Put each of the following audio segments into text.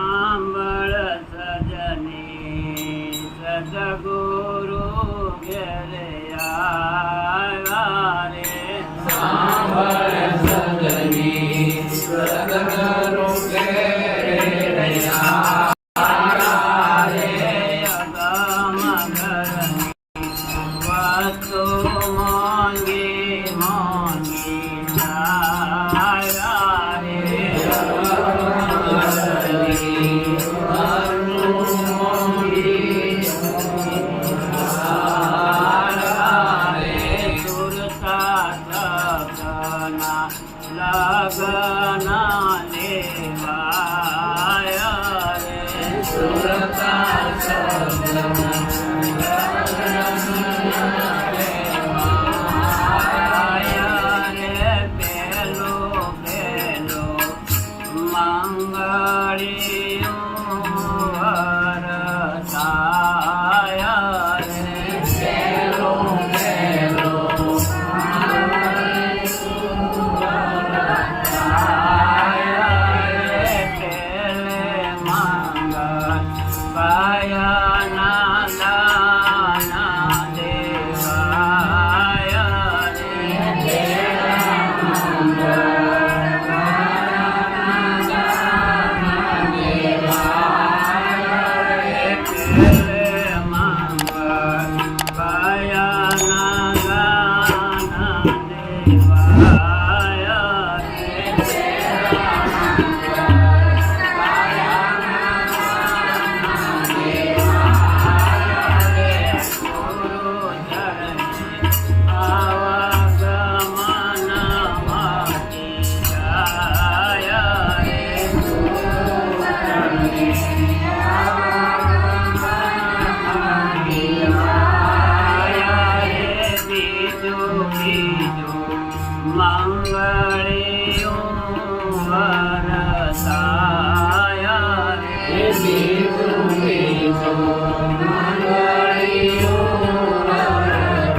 સાંભળ સજની સદગુરુ ઘેરે આવ્યા રે સાંભળ સજની સદગુરુ ઘેરે આવ્યા રે અગમ ઘરની વાતો માંગી માંગી આવ્યા રે લગના લેવાયા રે સુરતા લેવાયા રે પેલો પેલો મંગળિયું વરસાયા રે પેલો પેલો પાયાના દાના દેવાયા રે પાયાના દાના દેવાયા મંગળિયું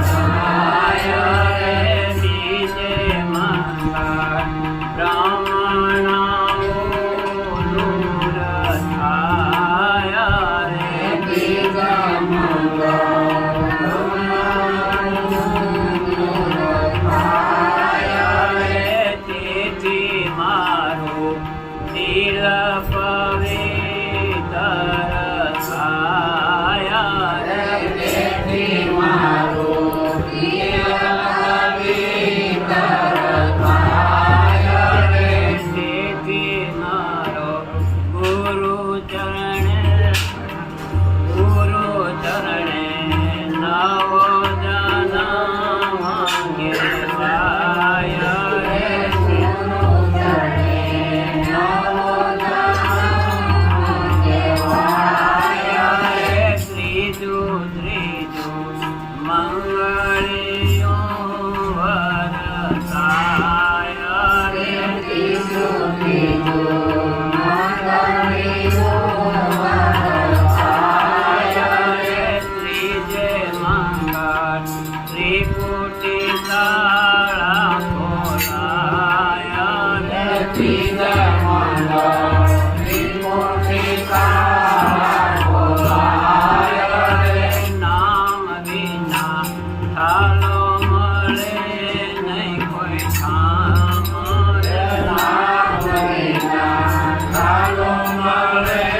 વરસાયા રે બીજે મંગળ બ્રાહ્મણ રથાયા રે તેથી મારું દિલ પવિત્ર થાયા રે તેથી મારો ગુરુ ચરણે નવો જન્મ માંગેવાયા રે ત્રીજું મંગળિયું વરસાયા રે ત્રીજે મંગળ ત્રિપુટી તાળા ખોલાયા રે નામ વિના થાલો મળે નહીં કોઈ ઠામ રે મળે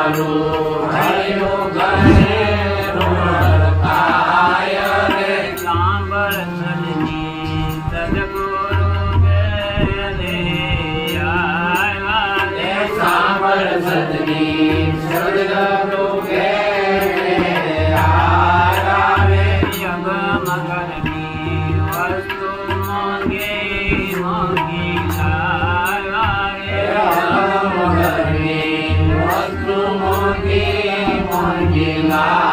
તારું હરિનું ઘરેણું થાય રે. સાંભળ સદની સદગુરુ ઘેરે આવ્યા રે. સાંભળ સદની સદગુરુ ઘેરે આવ્યા રે. યગમગરની વસ્તુ મોંઘી મોંઘી લાવ્યા રે. ઘરની વસ્તુ મોંઘી મોંઘી લાવ્યા